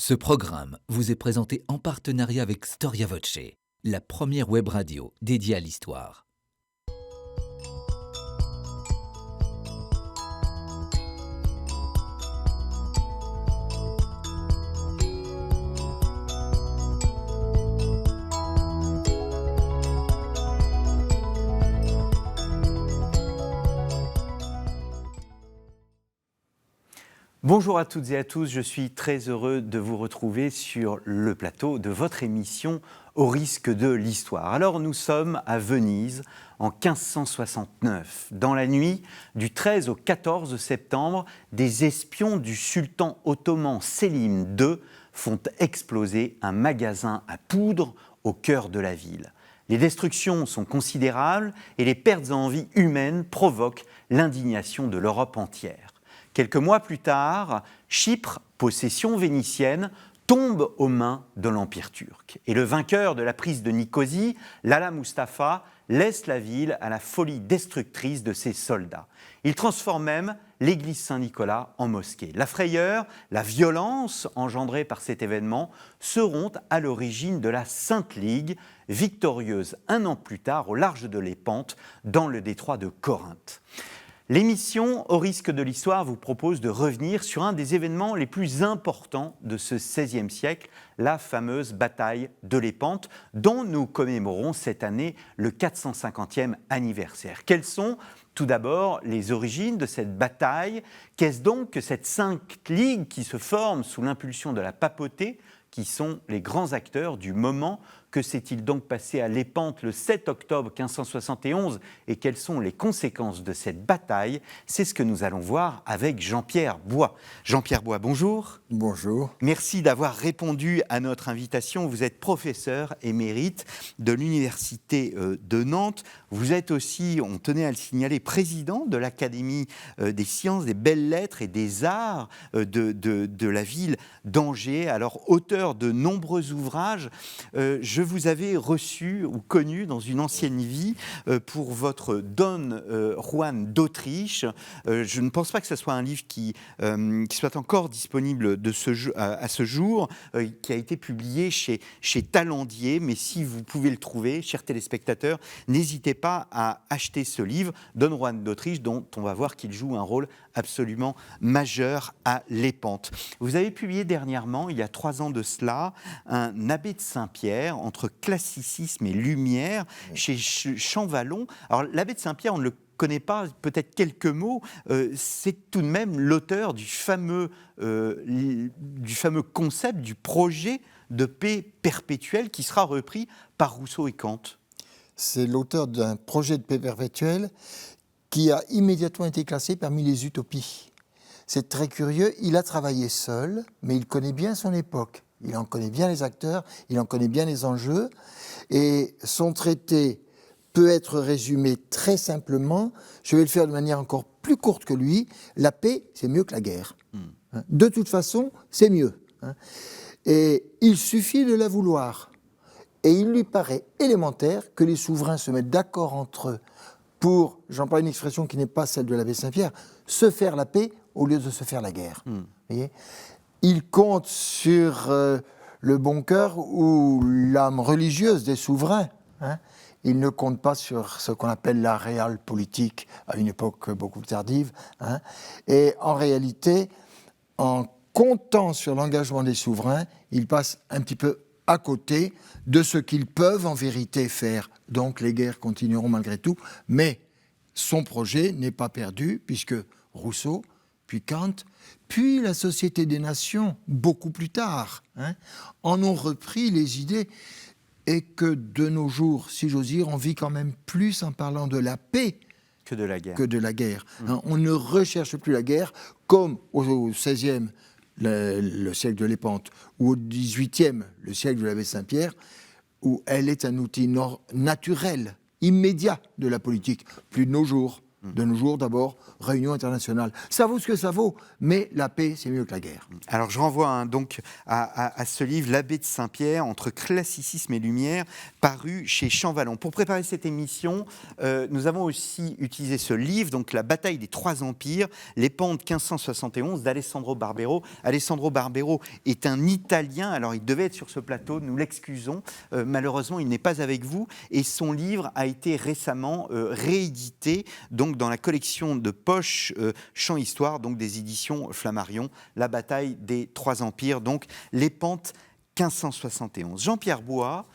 Ce programme vous est présenté en partenariat avec Storia Voce, la première web radio dédiée à l'histoire. Bonjour à toutes et à tous, je suis très heureux de vous retrouver sur le plateau de votre émission Au risque de l'histoire. Alors nous sommes à Venise en 1569. Dans la nuit du 13 au 14 septembre, des espions du sultan ottoman Selim II font exploser un magasin à poudre au cœur de la ville. Les destructions sont considérables et les pertes en vie humaine provoquent l'indignation de l'Europe entière. Quelques mois plus tard, Chypre, possession vénitienne, tombe aux mains de l'Empire turc. Et le vainqueur de la prise de Nicosie, Lala Mustafa, laisse la ville à la folie destructrice de ses soldats. Il transforme même l'église Saint-Nicolas en mosquée. La frayeur, la violence engendrée par cet événement seront à l'origine de la Sainte Ligue, victorieuse un an plus tard au large de Lépante, dans le détroit de Corinthe. L'émission Au risque de l'histoire vous propose de revenir sur un des événements les plus importants de ce XVIe siècle, la fameuse bataille de Lépante, dont nous commémorons cette année le 450e anniversaire. Quelles sont tout d'abord les origines de cette bataille? Qu'est-ce donc que cette Sainte Ligue qui se forme sous l'impulsion de la papauté, qui sont les grands acteurs du moment? Que s'est-il donc passé à Lépante le 7 octobre 1571 et quelles sont les conséquences de cette bataille? C'est ce que nous allons voir avec Jean-Pierre Bois. Jean-Pierre Bois, bonjour. Bonjour. Merci d'avoir répondu à notre invitation. Vous êtes professeur émérite de l'Université de Nantes. Vous êtes aussi, on tenait à le signaler, président de l'Académie des sciences, des belles-lettres et des arts de la ville d'Angers. Alors, auteur de nombreux ouvrages, je vous avais reçu ou connu dans une ancienne vie pour votre Don Juan d'Autriche. Je ne pense pas que ce soit un livre qui soit encore disponible à ce jour, qui a été publié chez Talandier, mais si vous pouvez le trouver, chers téléspectateurs, n'hésitez pas à acheter ce livre, Don Juan d'Autriche, dont on va voir qu'il joue un rôle absolument majeur à Lépante. Vous avez publié dernièrement, il y a 3 ans de cela, un abbé de Saint-Pierre, entre classicisme et lumière, chez Champvallon. Alors, l'abbé de Saint-Pierre, on ne le connaît pas, peut-être quelques mots, c'est tout de même l'auteur du fameux concept, du projet de paix perpétuelle qui sera repris par Rousseau et Kant. C'est l'auteur d'un projet de paix perpétuelle qui a immédiatement été classé parmi les utopies. C'est très curieux, il a travaillé seul, mais il connaît bien son époque. Il en connaît bien les acteurs, il en connaît bien les enjeux, et son traité peut être résumé très simplement, je vais le faire de manière encore plus courte que lui, la paix, c'est mieux que la guerre. De toute façon, c'est mieux. Et il suffit de la vouloir. Et il lui paraît élémentaire que les souverains se mettent d'accord entre eux pour, j'emploie une expression qui n'est pas celle de l'abbé Saint-Pierre, se faire la paix au lieu de se faire la guerre. Voyez ? Il compte sur le bon cœur ou l'âme religieuse des souverains. Il ne compte pas sur ce qu'on appelle la réelle politique à une époque beaucoup plus tardive. Et en réalité, en comptant sur l'engagement des souverains, il passe un petit peu à côté de ce qu'ils peuvent en vérité faire. Donc les guerres continueront malgré tout, mais son projet n'est pas perdu puisque Rousseau, puis Kant, puis la Société des Nations, beaucoup plus tard, en ont repris les idées, et que de nos jours, si j'ose dire, on vit quand même plus en parlant de la paix que de la guerre. On ne recherche plus la guerre comme au XVIe, le siècle de Lépante, ou au XVIIIe, le siècle de l'abbé Saint-Pierre, où elle est un outil naturel, immédiat de la politique, plus de nos jours. De nos jours, d'abord, réunion internationale. Ça vaut ce que ça vaut, mais la paix, c'est mieux que la guerre. Alors, je renvoie donc à ce livre, L'abbé de Saint-Pierre, entre classicisme et lumière, paru chez Champvallon. Pour préparer cette émission, nous avons aussi utilisé ce livre, donc La bataille des trois empires, les Pentes 1571 d'Alessandro Barbero. Alessandro Barbero est un Italien, alors il devait être sur ce plateau, nous l'excusons. Malheureusement, il n'est pas avec vous, et son livre a été récemment réédité, donc dans la collection de poche Champ Histoire, donc des éditions Flammarion, La bataille des trois empires, donc les Pentes 1571. Jean-Pierre Bois,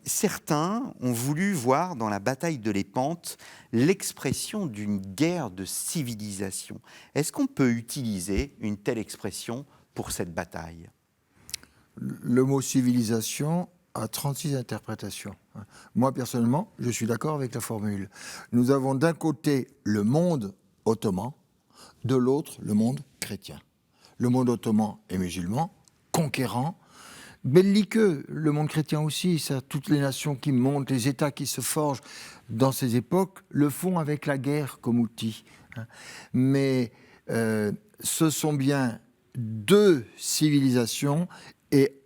certains ont voulu voir dans la bataille de Lépante l'expression d'une guerre de civilisation. Est-ce qu'on peut utiliser une telle expression pour cette bataille ? Le mot civilisation a 36 interprétations. Moi, personnellement, je suis d'accord avec la formule. Nous avons d'un côté le monde ottoman, de l'autre le monde chrétien. Le monde ottoman est musulman, conquérant, belliqueux. Le monde chrétien aussi, ça, toutes les nations qui montent, les États qui se forgent dans ces époques, le font avec la guerre comme outil. Mais ce sont bien deux civilisations et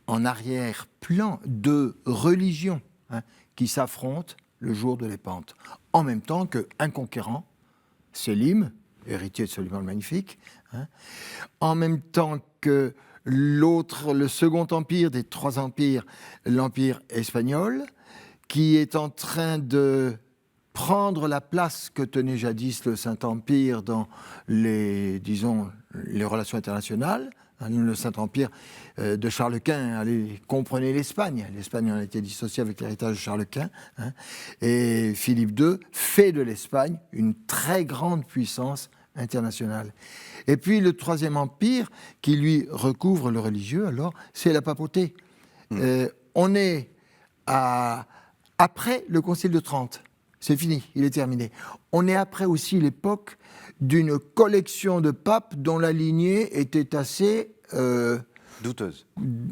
en arrière-plan de religions qui s'affrontent le jour de Lépante. En même temps qu'un conquérant, Sélim, héritier de Soliman le Magnifique, en même temps que l'autre, le second empire des trois empires, l'empire espagnol, qui est en train de prendre la place que tenait jadis le Saint-Empire dans les relations internationales. Le Saint-Empire de Charles Quint, allez, comprenez l'Espagne. L'Espagne en a été dissociée avec l'héritage de Charles Quint. Et Philippe II fait de l'Espagne une très grande puissance internationale. Et puis le troisième empire, qui lui recouvre le religieux, alors, c'est la papauté. On est après le Concile de Trente. C'est fini, il est terminé. On est après aussi l'époque d'une collection de papes dont la lignée était assez... douteuse.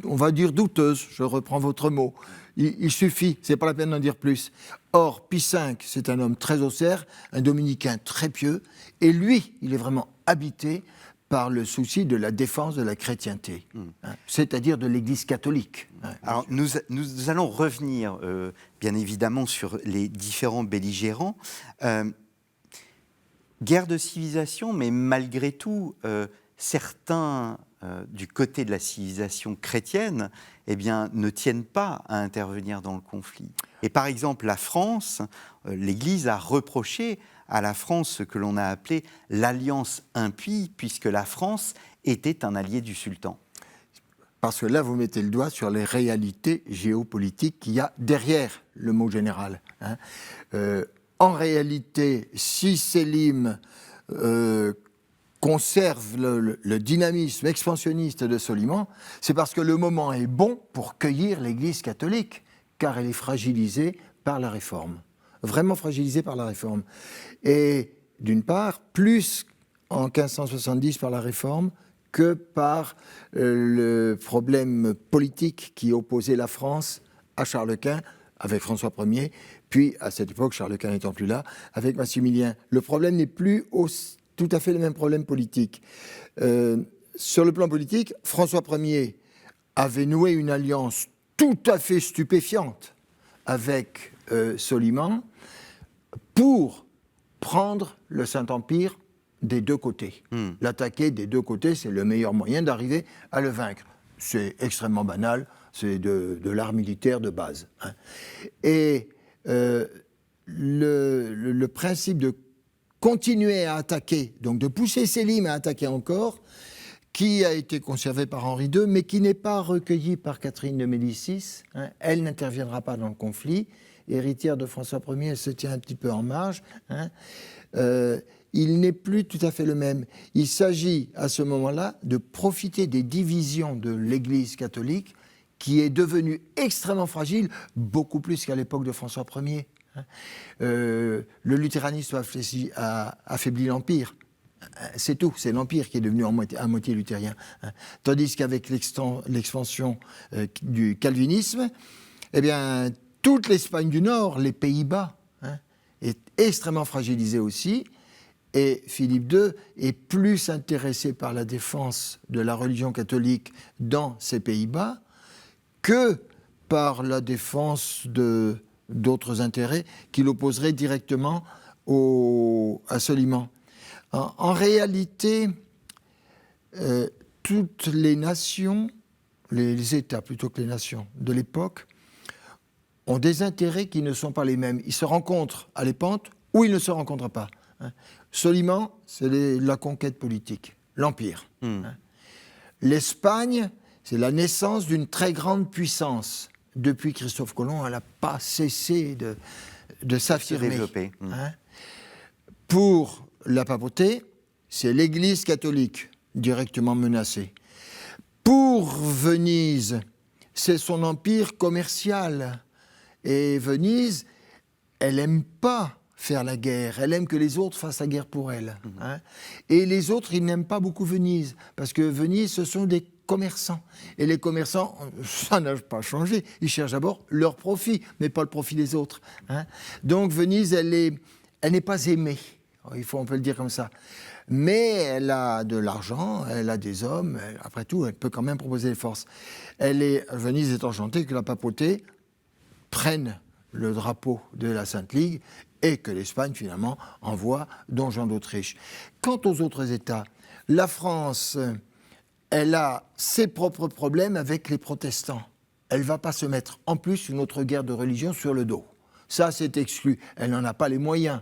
On va dire douteuse, je reprends votre mot. Il suffit, c'est pas la peine d'en dire plus. Or, Pie V, c'est un homme très austère, un dominicain très pieux, et lui, il est vraiment habité par le souci de la défense de la chrétienté, c'est-à-dire de l'Église catholique. Alors, nous allons revenir, bien évidemment, sur les différents belligérants. Guerre de civilisation, mais malgré tout, certains, du côté de la civilisation chrétienne, eh bien, ne tiennent pas à intervenir dans le conflit. Et par exemple, la France, l'Église a reproché à la France ce que l'on a appelé l'alliance impie, puisque la France était un allié du sultan. Parce que là, vous mettez le doigt sur les réalités géopolitiques qu'il y a derrière le mot général. En réalité, si Sélim conserve le dynamisme expansionniste de Soliman, c'est parce que le moment est bon pour cueillir l'Église catholique, car elle est fragilisée par la Réforme. Vraiment fragilisée par la Réforme. Et d'une part, plus en 1570 par la Réforme que par le problème politique qui opposait la France à Charles Quint, avec François Ier, puis à cette époque, Charles Quint n'étant plus là, avec Maximilien. Le problème n'est plus tout à fait le même problème politique. Sur le plan politique, François Ier avait noué une alliance tout à fait stupéfiante avec Soliman pour prendre le Saint-Empire des deux côtés. L'attaquer des deux côtés, c'est le meilleur moyen d'arriver à le vaincre. C'est extrêmement banal, c'est de l'art militaire de base. Et le principe de continuer à attaquer, donc de pousser Sélim à attaquer encore, qui a été conservé par Henri II, mais qui n'est pas recueilli par Catherine de Médicis. Elle n'interviendra pas dans le conflit. Héritière de François Ier, elle se tient un petit peu en marge. Il n'est plus tout à fait le même. Il s'agit à ce moment-là de profiter des divisions de l'Église catholique qui est devenue extrêmement fragile, beaucoup plus qu'à l'époque de François Ier. Le luthéranisme a affaibli l'Empire. C'est tout, c'est l'Empire qui est devenu à moitié luthérien. Tandis qu'avec l'expansion du calvinisme, eh bien, toute l'Espagne du Nord, les Pays-Bas, est extrêmement fragilisé aussi. Et Philippe II est plus intéressé par la défense de la religion catholique dans ces Pays-Bas que par la défense d'autres intérêts qui l'opposeraient directement à Soliman. En réalité, toutes les nations, les États plutôt que les nations de l'époque, ont des intérêts qui ne sont pas les mêmes. Ils se rencontrent à l'épante ou ils ne se rencontrent pas. Soliman, c'est la conquête politique, l'Empire. L'Espagne, c'est la naissance d'une très grande puissance. Depuis Christophe Colomb, elle n'a pas cessé de s'affirmer. Se développer. Pour la papauté, c'est l'Église catholique directement menacée. Pour Venise, c'est son empire commercial. Et Venise, elle n'aime pas faire la guerre, elle aime que les autres fassent la guerre pour elle. Et les autres, ils n'aiment pas beaucoup Venise, parce que Venise, ce sont des commerçants. Et les commerçants, ça n'a pas changé, ils cherchent d'abord leur profit, mais pas le profit des autres. Donc Venise, elle n'est pas aimée, on peut le dire comme ça. Mais elle a de l'argent, elle a des hommes, après tout, elle peut quand même proposer des forces. Venise est enchantée que la papauté prenne le drapeau de la Sainte Ligue et que l'Espagne, finalement, envoie Don Jean d'Autriche. Quant aux autres États, la France, elle a ses propres problèmes avec les protestants. Elle ne va pas se mettre, en plus, une autre guerre de religion sur le dos. Ça, c'est exclu. Elle n'en a pas les moyens.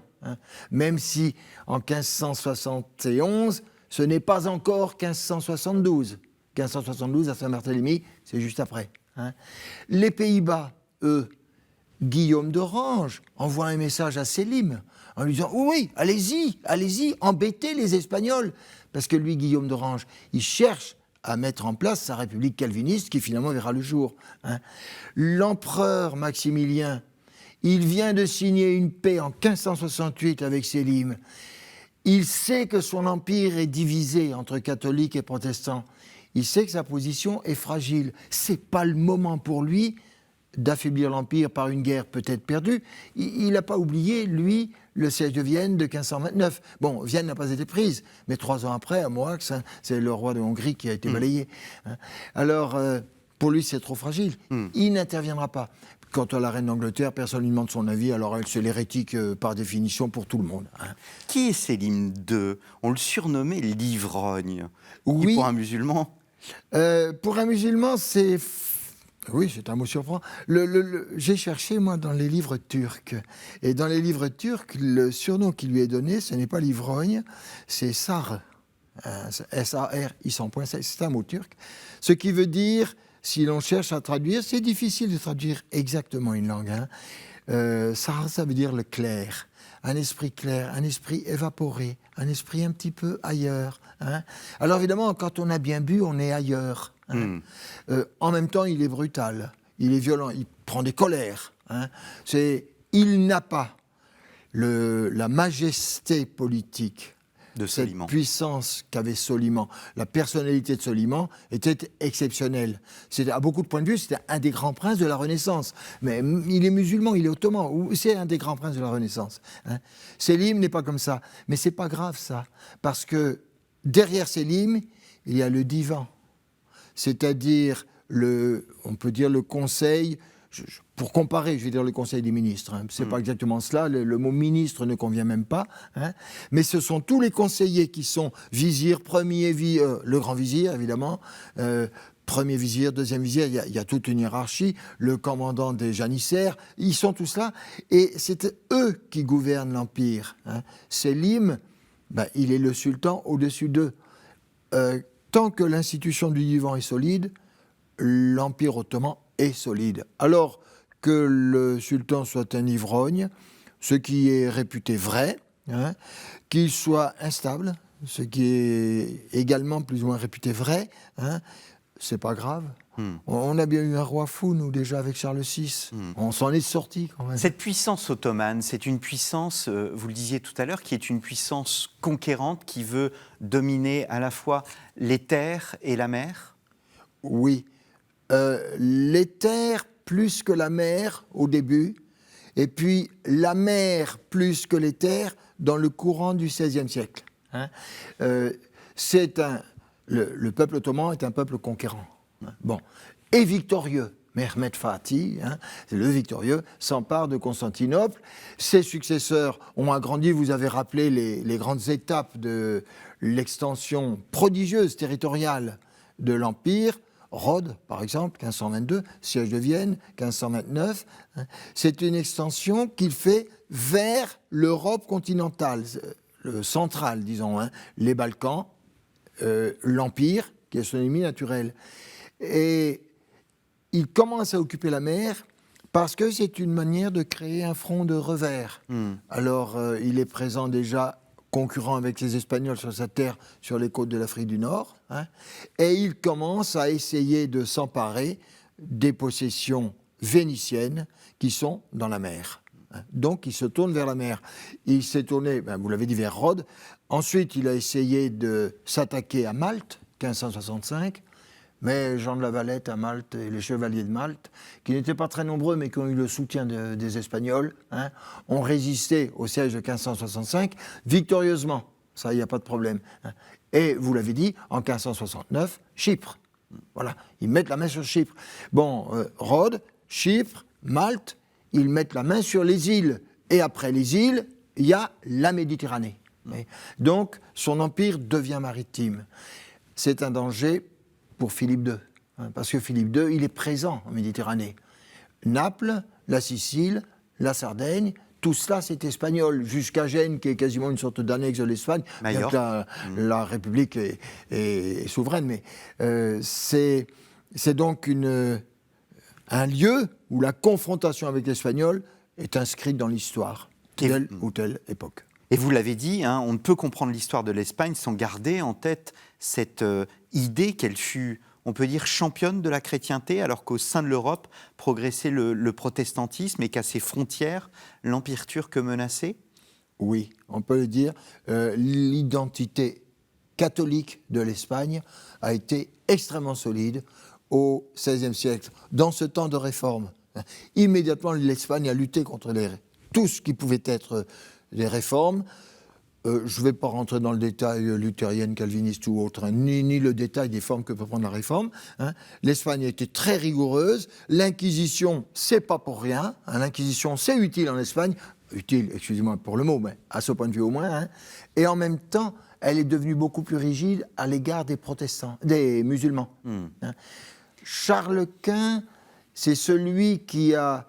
Même si, en 1571, ce n'est pas encore 1572. 1572, à Saint-Barthélemy, c'est juste après. Les Pays-Bas, eux, Guillaume d'Orange envoie un message à Sélim en lui disant « Oui, allez-y, embêtez les Espagnols !» Parce que lui, Guillaume d'Orange, il cherche à mettre en place sa république calviniste qui finalement verra le jour. L'empereur Maximilien, il vient de signer une paix en 1568 avec Sélim. Il sait que son empire est divisé entre catholiques et protestants. Il sait que sa position est fragile. C'est pas le moment pour lui d'affaiblir l'Empire par une guerre peut-être perdue. Il n'a pas oublié, lui, le siège de Vienne de 1529. Bon, Vienne n'a pas été prise, mais 3 ans après, à Moix, c'est le roi de Hongrie qui a été balayé. Alors, pour lui, c'est trop fragile. Il n'interviendra pas. Quant à la reine d'Angleterre, personne ne lui demande son avis, alors elle, c'est l'hérétique par définition pour tout le monde. Qui est Sélim II ? On le surnommait l'ivrogne. Oui. Qui, pour un musulman ? Pour un musulman, c'est... Oui, c'est un mot surprenant. J'ai cherché, moi, dans les livres turcs. Et dans les livres turcs, le surnom qui lui est donné, ce n'est pas l'ivrogne, c'est Sar. S-A-R, c'est un mot turc. Ce qui veut dire, si l'on cherche à traduire, c'est difficile de traduire exactement une langue. Sar, ça veut dire le clair. Un esprit clair, un esprit évaporé, un esprit un petit peu ailleurs. Alors évidemment, quand on a bien bu, on est ailleurs. En même temps, il est brutal, il est violent, il prend des colères. Il n'a pas la majesté politique de Soliman. Cette puissance qu'avait Soliman. La personnalité de Soliman était exceptionnelle. À beaucoup de points de vue, c'était un des grands princes de la Renaissance. Mais il est musulman, il est ottoman, ou c'est un des grands princes de la Renaissance. Sélim n'est pas comme ça. Mais c'est pas grave, ça. Parce que derrière Sélim, il y a le divan. C'est-à-dire, on peut dire le conseil... Pour comparer, je vais dire le Conseil des ministres. C'est pas exactement cela. Le mot ministre ne convient même pas. Mais ce sont tous les conseillers qui sont vizir, premier vizir, le grand vizir, évidemment, premier vizir, deuxième vizir. Il y a toute une hiérarchie. Le commandant des janissaires, ils sont tous là. Et c'est eux qui gouvernent l'Empire. Sélim, il est le sultan au-dessus d'eux. Tant que l'institution du divan est solide, l'Empire ottoman est solide. Alors que le sultan soit un ivrogne, ce qui est réputé vrai, qu'il soit instable, ce qui est également plus ou moins réputé vrai, c'est pas grave. On a bien eu un roi fou, nous, déjà, avec Charles VI. On s'en est sortis, quand même. Cette puissance ottomane, c'est une puissance, vous le disiez tout à l'heure, qui est une puissance conquérante, qui veut dominer à la fois les terres et la mer ? Oui. Les terres plus que la mer au début, et puis la mer plus que les terres dans le courant du XVIe siècle. Le peuple ottoman est un peuple conquérant. Bon. Et victorieux. Mehmed Fatih, c'est le victorieux, s'empare de Constantinople. Ses successeurs ont agrandi, vous avez rappelé les grandes étapes de l'extension prodigieuse territoriale de l'Empire. Rhodes, par exemple, 1522, siège de Vienne, 1529. C'est une extension qu'il fait vers l'Europe continentale, centrale, disons, les Balkans, l'Empire, qui est son ennemi naturel. Et il commence à occuper la mer parce que c'est une manière de créer un front de revers. Alors, il est présent déjà concurrent avec les Espagnols sur sa terre, sur les côtes de l'Afrique du Nord, et il commence à essayer de s'emparer des possessions vénitiennes qui sont dans la mer. Donc, il se tourne vers la mer. Il s'est tourné, vous l'avez dit, vers Rhodes. Ensuite, il a essayé de s'attaquer à Malte, 1565. Mais Jean de la Valette à Malte et les chevaliers de Malte, qui n'étaient pas très nombreux mais qui ont eu le soutien des Espagnols, ont résisté au siège de 1565 victorieusement. Ça, il n'y a pas de problème. Et vous l'avez dit, en 1569, Chypre. Voilà, ils mettent la main sur Chypre. Bon, Rhodes, Chypre, Malte, ils mettent la main sur les îles. Et après les îles, il y a la Méditerranée. Donc, son empire devient maritime. C'est un danger pour Philippe II, parce que Philippe II, il est présent en Méditerranée. Naples, la Sicile, la Sardaigne, tout cela c'est espagnol, jusqu'à Gênes, qui est quasiment une sorte d'annexe de l'Espagne. La République est souveraine, mais c'est donc un lieu où la confrontation avec l'Espagnol est inscrite dans l'histoire, telle ou telle époque. Et vous l'avez dit, on ne peut comprendre l'histoire de l'Espagne sans garder en tête cette idée qu'elle fut, on peut dire, championne de la chrétienté, alors qu'au sein de l'Europe progressait le protestantisme et qu'à ses frontières, l'Empire turc menaçait. Oui, on peut le dire. L'identité catholique de l'Espagne a été extrêmement solide au XVIe siècle, dans ce temps de réforme. Immédiatement, l'Espagne a lutté contre tout ce qui pouvait être des réformes. Je ne vais pas rentrer dans le détail luthérienne, calviniste ou autre, ni le détail des formes que peut prendre la réforme. L'Espagne a été très rigoureuse. L'Inquisition, c'est pas pour rien. L'Inquisition, c'est utile en Espagne. Utile, excusez-moi pour le mot, mais à ce point de vue au moins. Et en même temps, elle est devenue beaucoup plus rigide à l'égard des protestants, des musulmans. Charles Quint, c'est celui qui a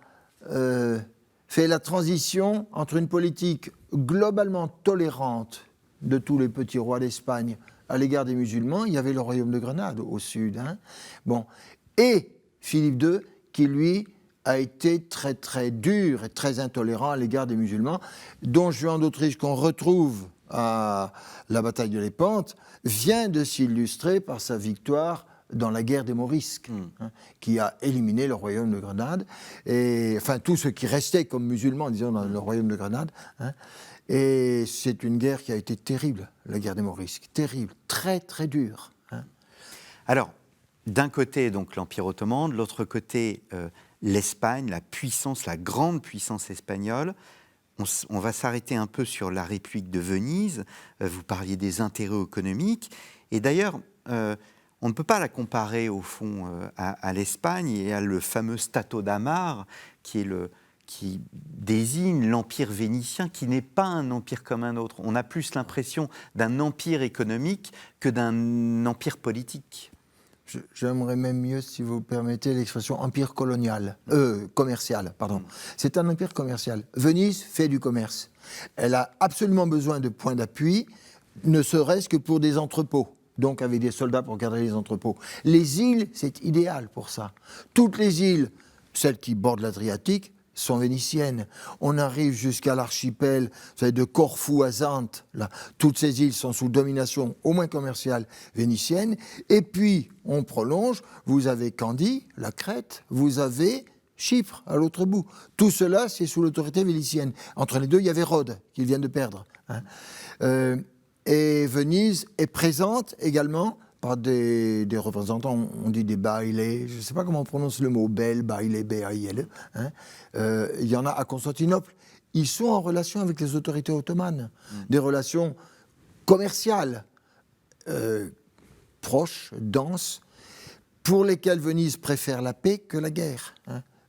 fait la transition entre une politique globalement tolérante de tous les petits rois d'Espagne à l'égard des musulmans. Il y avait le royaume de Grenade au sud. Et Philippe II, qui lui a été très très dur et très intolérant à l'égard des musulmans. Don Juan d'Autriche, qu'on retrouve à la bataille de Lépante, vient de s'illustrer par sa victoire dans la guerre des Morisques, qui a éliminé le royaume de Grenade, et enfin tout ce qui restait comme musulmans, disons, dans le royaume de Grenade. Et c'est une guerre qui a été terrible, la guerre des Morisques, terrible, très très dure. Alors, d'un côté donc l'Empire ottoman, de l'autre côté l'Espagne, la puissance, la grande puissance espagnole. On va s'arrêter un peu sur la République de Venise. Vous parliez des intérêts économiques, et d'ailleurs on ne peut pas la comparer, au fond, à l'Espagne et à le fameux Stato d'Amar, qui désigne l'empire vénitien, qui n'est pas un empire comme un autre. On a plus l'impression d'un empire économique que d'un empire politique. J'aimerais même mieux, si vous permettez l'expression, empire commercial. C'est un empire commercial. Venise fait du commerce. Elle a absolument besoin de points d'appui, ne serait-ce que pour des entrepôts. Donc avec des soldats pour garder les entrepôts. Les îles, c'est idéal pour ça. Toutes les îles, celles qui bordent l'Adriatique, sont vénitiennes. On arrive jusqu'à l'archipel de Corfou à Zante. Là, toutes ces îles sont sous domination, au moins commerciale, vénitienne. Et puis, on prolonge. Vous avez Candie, la Crète. Vous avez Chypre, à l'autre bout. Tout cela, c'est sous l'autorité vénitienne. Entre les deux, il y avait Rhodes, qu'ils viennent de perdre. Et Venise est présente également par des représentants, on dit des bailés, je ne sais pas comment on prononce le mot, bel, bailé, B-A-I-L-E. Il y en a à Constantinople. Ils sont en relation avec les autorités ottomanes, des relations commerciales, proches, denses, pour lesquelles Venise préfère la paix que la guerre.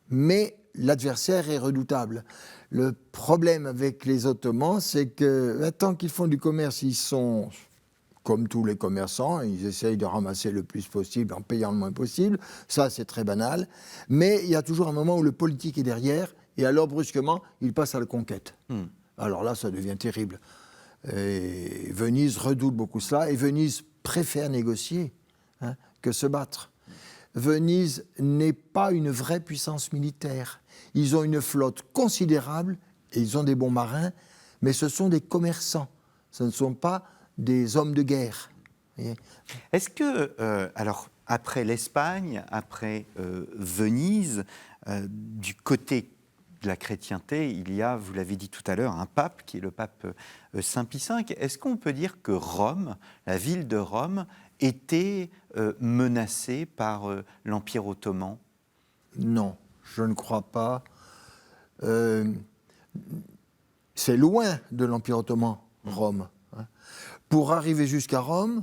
Mais l'adversaire est redoutable. Le problème avec les Ottomans, c'est que tant qu'ils font du commerce, ils sont comme tous les commerçants, ils essayent de ramasser le plus possible en payant le moins possible. Ça, c'est très banal. Mais il y a toujours un moment où le politique est derrière, et alors brusquement, il passe à la conquête. Alors là, ça devient terrible. Et Venise redoute beaucoup cela, et Venise préfère négocier que se battre. Venise n'est pas une vraie puissance militaire. Ils ont une flotte considérable, et ils ont des bons marins, mais ce sont des commerçants. Ce ne sont pas des hommes de guerre. Est-ce que, alors, après l'Espagne, après Venise, du côté de la chrétienté, il y a, vous l'avez dit tout à l'heure, un pape qui est le pape Saint Pie V. Est-ce qu'on peut dire que Rome, la ville de Rome, était menacée par l'Empire ottoman ? Non, je ne crois pas. C'est loin de l'Empire ottoman, Rome. Pour arriver jusqu'à Rome,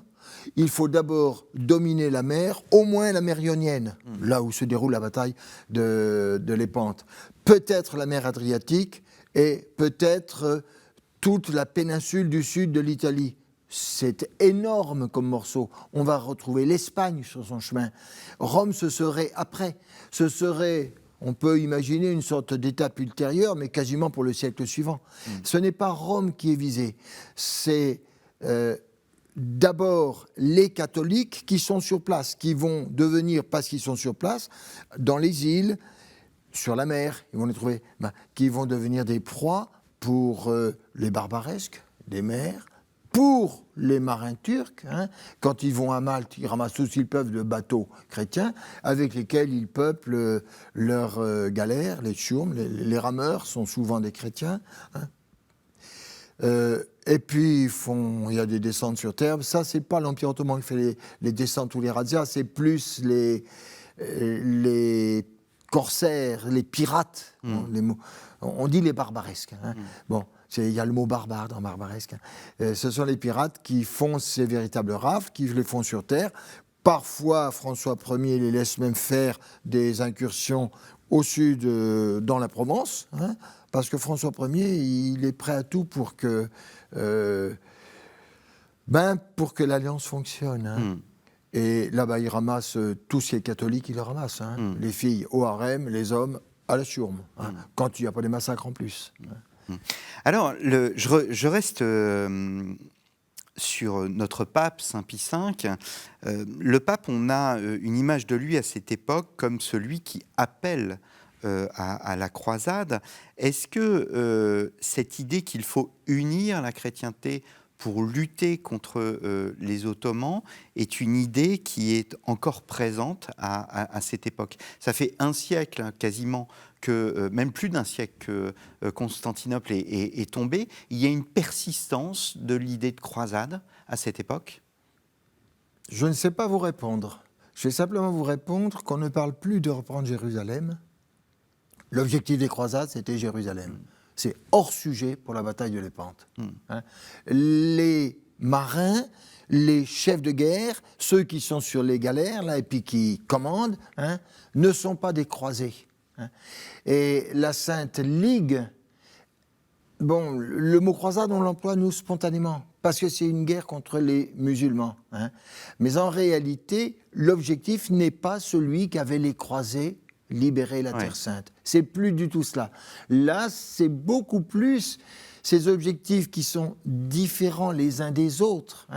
il faut d'abord dominer la mer, au moins la mer Ionienne, là où se déroule la bataille de Lépante. Peut-être la mer Adriatique et peut-être toute la péninsule du sud de l'Italie. C'est énorme comme morceau. On va retrouver l'Espagne sur son chemin. Rome, ce serait après. Ce serait, on peut imaginer une sorte d'étape ultérieure, mais quasiment pour le siècle suivant. Ce n'est pas Rome qui est visée. C'est d'abord les catholiques qui sont sur place, qui vont devenir, parce qu'ils sont sur place, dans les îles, sur la mer, ils vont les trouver, qui vont devenir des proies pour les barbaresques des mers, pour les marins turcs. Quand ils vont à Malte, ils ramassent tout ce qu'ils peuvent de bateaux chrétiens, avec lesquels ils peuplent leurs galères, les tchourmes, les rameurs sont souvent des chrétiens. Et puis, il y a des descentes sur terre. Ça, c'est pas l'Empire ottoman qui fait les descentes ou les razzias, c'est plus les corsaires, les pirates. On dit les barbaresques. Bon, il y a le mot barbare dans barbaresque. Ce sont les pirates qui font ces véritables rafles, qui les font sur terre. Parfois, François Ier les laisse même faire des incursions au sud, dans la Provence, parce que François Ier, il est prêt à tout pour que l'alliance fonctionne. Et là-bas, il ramasse tout ce qui est catholique, il le ramasse. Les filles au harem, les hommes à la chiourme, quand il n'y a pas des massacres en plus. Alors, je reste sur notre pape, Saint Pie V. Le pape, on a une image de lui à cette époque comme celui qui appelle à la croisade. Est-ce que cette idée qu'il faut unir la chrétienté pour lutter contre les Ottomans est une idée qui est encore présente à cette époque? Ça fait un siècle quasiment, même plus d'un siècle que Constantinople est tombée. Il y a une persistance de l'idée de croisade à cette époque? Je ne sais pas vous répondre. Je vais simplement vous répondre qu'on ne parle plus de reprendre Jérusalem. L'objectif des croisades, c'était Jérusalem. C'est hors sujet pour la bataille de Lépante. Les marins, les chefs de guerre, ceux qui sont sur les galères là, et puis qui commandent, ne sont pas des croisés. Et la Sainte Ligue, bon, le mot croisade, on l'emploie nous spontanément, parce que c'est une guerre contre les musulmans. Mais en réalité, l'objectif n'est pas celui qu'avaient les croisés, libérer la Terre Sainte. C'est plus du tout cela. Là, c'est beaucoup plus ces objectifs qui sont différents les uns des autres.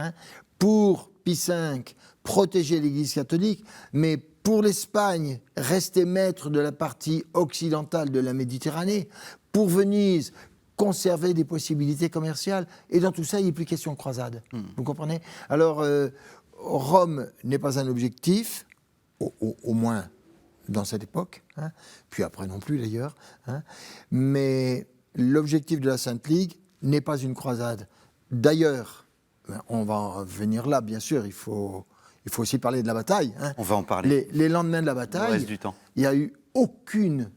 Pour Pie V, protéger l'Église catholique, mais pour l'Espagne, rester maître de la partie occidentale de la Méditerranée. Pour Venise, conserver des possibilités commerciales. Et dans tout ça, il n'est plus question de croisade. Vous comprenez? Alors, Rome n'est pas un objectif, au moins dans cette époque, puis après non plus d'ailleurs, mais l'objectif de la Sainte Ligue n'est pas une croisade. D'ailleurs, on va en venir là, bien sûr, il faut il faut aussi parler de la bataille. Hein. On va en parler. Les lendemains de la Le bataille, reste du temps. il n'y a eu aucune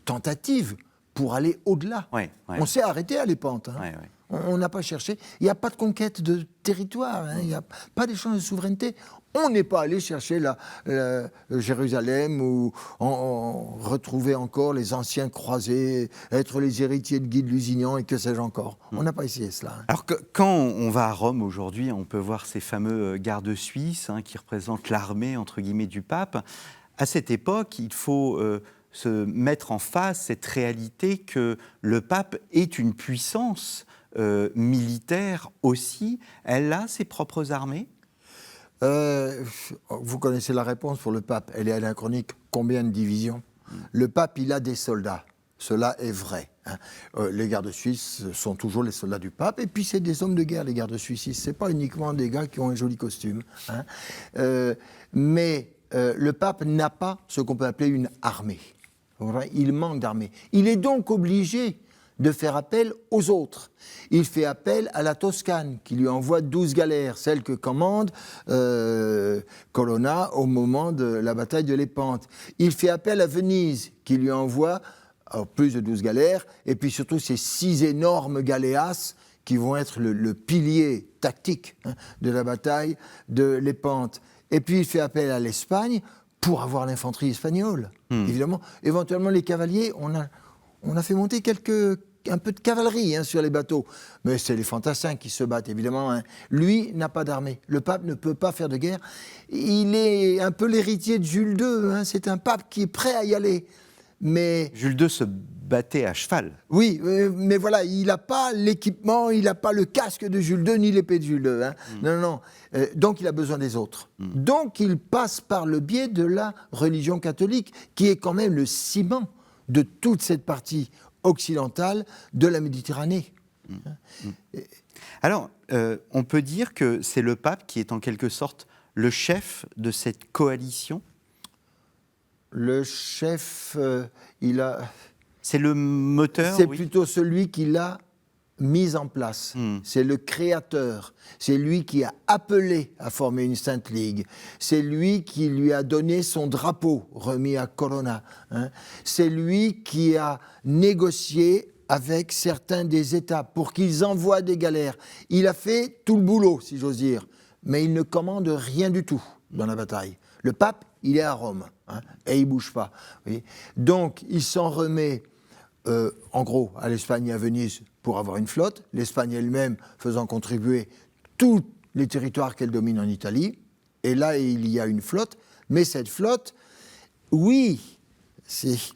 tentative pour aller au-delà. Ouais, On s'est arrêté à Lépante. Hein. Ouais, ouais. On n'a pas cherché. Il n'y a pas de conquête de territoire. Hein. Il n'y a pas d'échange de souveraineté. On n'est pas allé chercher Jérusalem ou retrouver encore les anciens croisés, être les héritiers de Guy de Lusignan et que sais-je encore. On n'a pas essayé cela. Hein. Alors quand on va à Rome aujourd'hui, on peut voir ces fameux gardes suisses qui représentent l'armée entre guillemets du pape. À cette époque, il faut se mettre en face cette réalité que le pape est une puissance militaire aussi. Elle a ses propres armées. Vous connaissez la réponse pour le pape. Elle est anachronique. Combien de divisions ? Le pape, il a des soldats. Cela est vrai. Hein. Les gardes suisses sont toujours les soldats du pape. Et puis, c'est des hommes de guerre, les gardes suisses. Ce n'est pas uniquement des gars qui ont un joli costume. Hein. Mais le pape n'a pas ce qu'on peut appeler une armée. Il manque d'armée. Il est donc obligé de faire appel aux autres. Il fait appel à la Toscane, qui lui envoie 12 galères, celles que commande Colonna au moment de la bataille de Lépante. Il fait appel à Venise, qui lui envoie plus de 12 galères, et puis surtout ces 6 énormes galéas qui vont être le pilier tactique de la bataille de Lépante. Et puis il fait appel à l'Espagne pour avoir l'infanterie espagnole, évidemment. Éventuellement, les cavaliers, on a fait monter un peu de cavalerie sur les bateaux. Mais c'est les fantassins qui se battent, évidemment. Hein. Lui n'a pas d'armée. Le pape ne peut pas faire de guerre. Il est un peu l'héritier de Jules II. Hein. C'est un pape qui est prêt à y aller. Mais Jules II se battait à cheval. oui, mais voilà, il n'a pas l'équipement, il n'a pas le casque de Jules II, ni l'épée de Jules II. Hein. Non. Donc il a besoin des autres. Donc il passe par le biais de la religion catholique, qui est quand même le ciment de toute cette partie occidentale de la Méditerranée. Alors, on peut dire que c'est le pape qui est en quelque sorte le chef de cette coalition. Le chef, C'est le moteur. c'est oui. plutôt celui qui l'a mise en place. C'est le créateur. C'est lui qui a appelé à former une Sainte Ligue. C'est lui qui lui a donné son drapeau remis à Colonna. Hein. C'est lui qui a négocié avec certains des États pour qu'ils envoient des galères. Il a fait tout le boulot, si j'ose dire, mais il ne commande rien du tout dans la bataille. Le pape, il est à Rome, et il ne bouge pas. Vous voyez. Donc, il s'en remet, en gros, à l'Espagne et à Venise pour avoir une flotte, l'Espagne elle-même faisant contribuer tous les territoires qu'elle domine en Italie, et là, il y a une flotte, mais cette flotte, oui,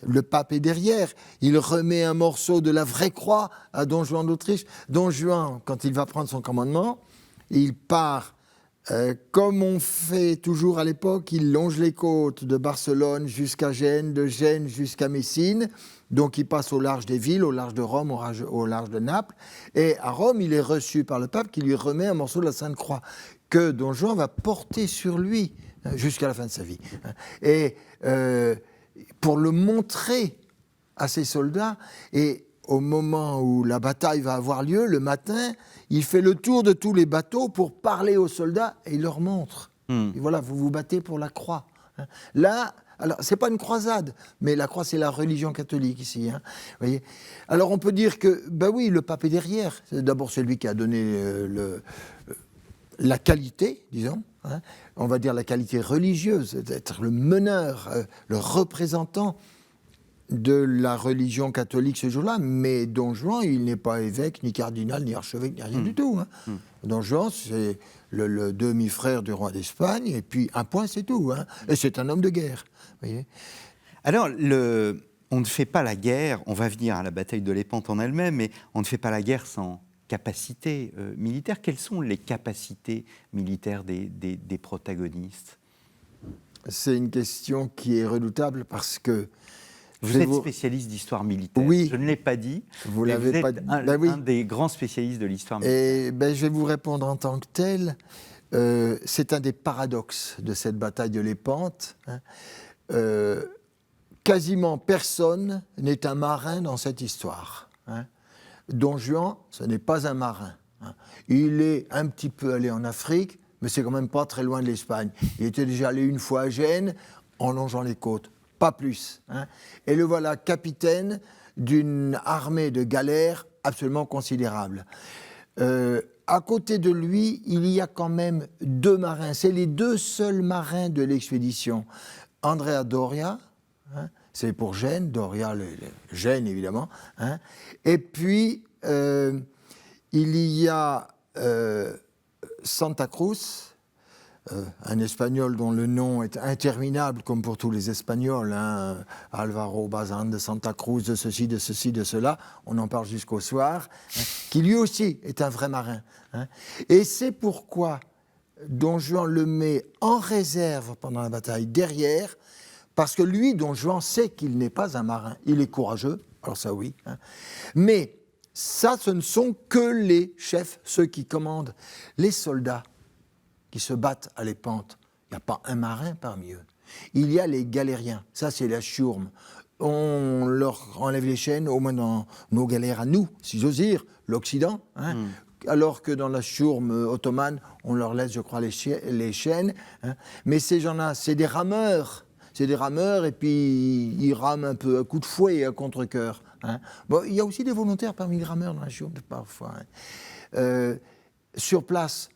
le pape est derrière, il remet un morceau de la vraie croix à Don Juan d'Autriche. Don Juan, quand il va prendre son commandement, il part... comme on fait toujours à l'époque, il longe les côtes de Barcelone jusqu'à Gênes, de Gênes jusqu'à Messine. Donc il passe au large des villes, au large de Rome, au large de Naples. Et à Rome, il est reçu par le pape qui lui remet un morceau de la Sainte Croix que Don Juan va porter sur lui jusqu'à la fin de sa vie. Et pour le montrer à ses soldats, et au moment où la bataille va avoir lieu, le matin, il fait le tour de tous les bateaux pour parler aux soldats et il leur montre. Et voilà, vous vous battez pour la croix. Là, alors, c'est pas une croisade, mais la croix, c'est la religion catholique ici. Voyez. Alors, on peut dire que, ben oui, le pape est derrière. C'est d'abord celui qui a donné la qualité, disons. On va dire la qualité religieuse, d'être le meneur, le représentant de la religion catholique ce jour-là, mais Don Juan, il n'est pas évêque, ni cardinal, ni archevêque, ni rien du tout. Don Juan, c'est le demi-frère du roi d'Espagne, et puis un point, c'est tout. Et c'est un homme de guerre. Voyez. Alors, on ne fait pas la guerre, on va venir à la bataille de Lépante en elle-même, mais on ne fait pas la guerre sans capacité militaire. Quelles sont les capacités militaires des protagonistes ? C'est une question qui est redoutable parce que vous êtes spécialiste d'histoire militaire. Oui. Je ne l'ai pas dit. Vous l'avez pas dit. Un des grands spécialistes de l'histoire militaire. Et je vais vous répondre en tant que tel. C'est un des paradoxes de cette bataille de Lépante. Quasiment personne n'est un marin dans cette histoire. Don Juan, ce n'est pas un marin. Il est un petit peu allé en Afrique, mais c'est quand même pas très loin de l'Espagne. Il était déjà allé une fois à Gênes, en longeant les côtes, pas plus. Hein. Et le voilà capitaine d'une armée de galères absolument considérable. À côté de lui, il y a quand même 2 marins. C'est les 2 seuls marins de l'expédition. Andrea Doria, hein, c'est pour Gênes, Doria, Gênes évidemment. Hein, et puis, il y a Santa Cruz, un Espagnol dont le nom est interminable, comme pour tous les Espagnols, hein, Alvaro Bazán de Santa Cruz, de ceci, de ceci, de cela, on en parle jusqu'au soir, hein, qui lui aussi est un vrai marin. Hein. Et c'est pourquoi Don Juan le met en réserve pendant la bataille, derrière, parce que lui, Don Juan, sait qu'il n'est pas un marin. Il est courageux, alors ça oui, hein. Mais ça, ce ne sont que les chefs, ceux qui commandent. Les soldats qui se battent à l'épante, il n'y a pas un marin parmi eux. Il y a les galériens, ça c'est la chourme. On leur enlève les chaînes, au moins dans nos galères à nous, si j'ose dire, l'Occident, hein, alors que dans la chourme ottomane, on leur laisse, je crois, les chaînes. Hein. Mais ces gens-là, c'est des rameurs. C'est des rameurs et puis ils rament un peu à coup de fouet et à contre-cœur. Hein. Bon, il y a aussi des volontaires parmi les rameurs dans la chourme, parfois. Hein. Sur place,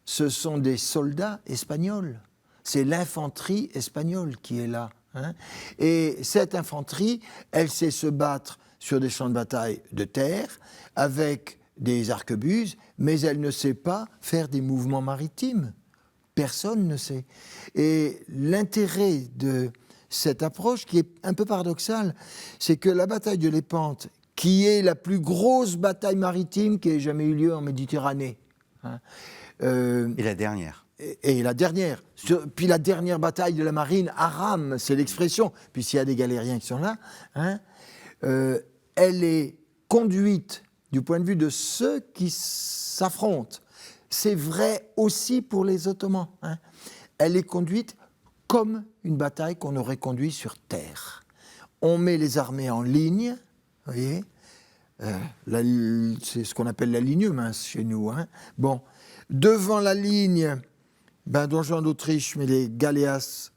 ce sont des soldats espagnols. C'est l'infanterie espagnole qui est là. Hein. Et cette infanterie, elle sait se battre sur des champs de bataille de terre, avec des arquebuses, mais elle ne sait pas faire des mouvements maritimes. Personne ne sait. Et l'intérêt de cette approche, qui est un peu paradoxale, c'est que la bataille de l'Épante, qui est la plus grosse bataille maritime qui ait jamais eu lieu en Méditerranée, hein, et la dernière. Et la dernière. Puis la dernière bataille de la marine, à rame, c'est l'expression, puisqu'il y a des galériens qui sont là, hein, elle est conduite du point de vue de ceux qui s'affrontent. C'est vrai aussi pour les Ottomans. Hein. Elle est conduite comme une bataille qu'on aurait conduite sur terre. On met les armées en ligne, vous voyez, c'est ce qu'on appelle la ligne mince chez nous. Hein. Bon, devant la ligne, Don Juan d'Autriche met les galéas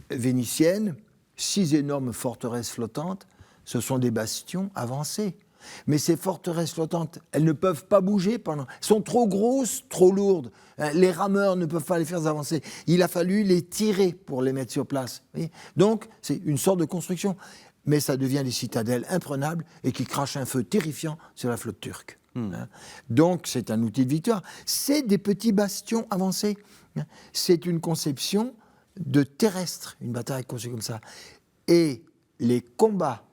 vénitiennes, 6 énormes forteresses flottantes, ce sont des bastions avancés. Mais ces forteresses flottantes, elles ne peuvent pas bouger elles sont trop grosses, trop lourdes. Les rameurs ne peuvent pas les faire avancer. Il a fallu les tirer pour les mettre sur place. Donc, c'est une sorte de construction. Mais ça devient des citadelles imprenables et qui crachent un feu terrifiant sur la flotte turque. Donc, c'est un outil de victoire. C'est des petits bastions avancés. C'est une conception de terrestre, une bataille conçue comme ça. Et les combats,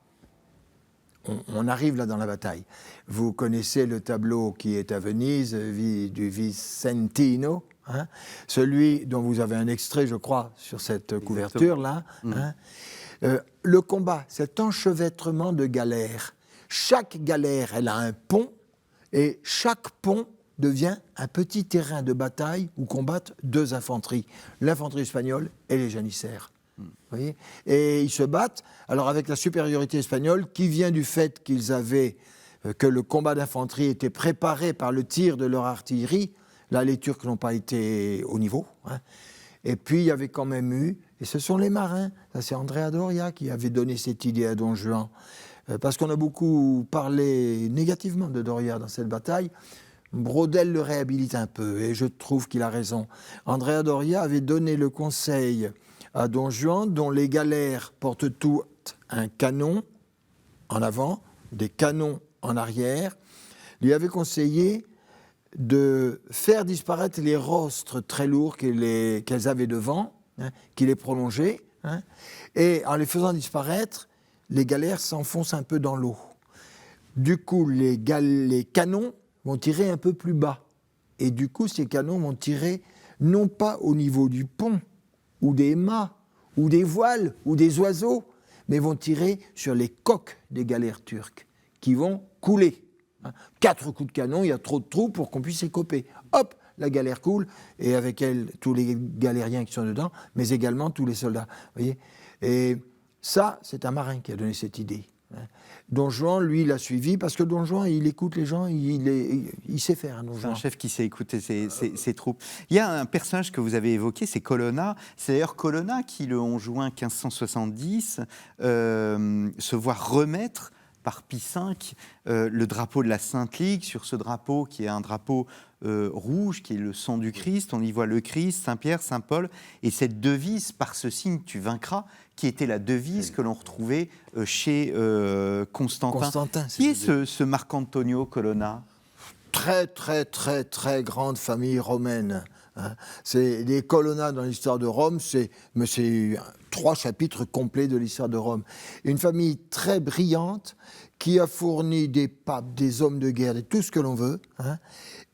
on arrive là dans la bataille. Vous connaissez le tableau qui est à Venise, du Vicentino, hein, celui dont vous avez un extrait, je crois, sur cette couverture-là. Hein. Le combat, cet enchevêtrement de galères. Chaque galère, elle a un pont, et chaque pont devient un petit terrain de bataille où combattent 2 infanteries, l'infanterie espagnole et les janissaires. Vous voyez ? Et ils se battent, alors avec la supériorité espagnole qui vient du fait que le combat d'infanterie était préparé par le tir de leur artillerie. Là, les Turcs n'ont pas été au niveau. Hein. Et puis, il y avait quand même eu, et ce sont les marins, ça c'est Andrea Doria qui avait donné cette idée à Don Juan, parce qu'on a beaucoup parlé négativement de Doria dans cette bataille. Brodel le réhabilite un peu, et je trouve qu'il a raison. Andrea Doria avait donné le conseil à Don Juan, dont les galères portent toutes un canon en avant, des canons en arrière, lui avait conseillé de faire disparaître les rostres très lourds qu'elles avaient devant, hein, qui les prolongeaient, hein, et en les faisant disparaître, les galères s'enfoncent un peu dans l'eau. Du coup, les canons vont tirer un peu plus bas, et du coup, ces canons vont tirer non pas au niveau du pont, ou des mâts, ou des voiles, ou des oiseaux, mais vont tirer sur les coques des galères turques, qui vont couler. 4 coups de canon, il y a trop de trous pour qu'on puisse écoper. Hop, la galère coule, et avec elle, tous les galériens qui sont dedans, mais également tous les soldats. Vous voyez ? Et ça, c'est un marin qui a donné cette idée. Don Juan, lui, l'a suivi parce que Don Juan, il écoute les gens, il sait faire. Don C'est Juan. un chef qui sait écouter ses troupes. Il y a un personnage que vous avez évoqué, c'est Colonna. C'est d'ailleurs Colonna qui, le 11 juin 1570, se voit remettre par Pie V le drapeau de la Sainte Ligue. Sur ce drapeau, qui est un drapeau rouge, qui est le sang du Christ, on y voit le Christ, Saint-Pierre, Saint-Paul, et cette devise, par ce signe tu vaincras, qui était la devise que l'on retrouvait chez Constantin. Qui est ce Marcantonio Colonna ? Très, très, très, très grande famille romaine. C'est les Colonna dans l'histoire de Rome, c'est 3 chapitres complets de l'histoire de Rome. Une famille très brillante qui a fourni des papes, des hommes de guerre, tout ce que l'on veut,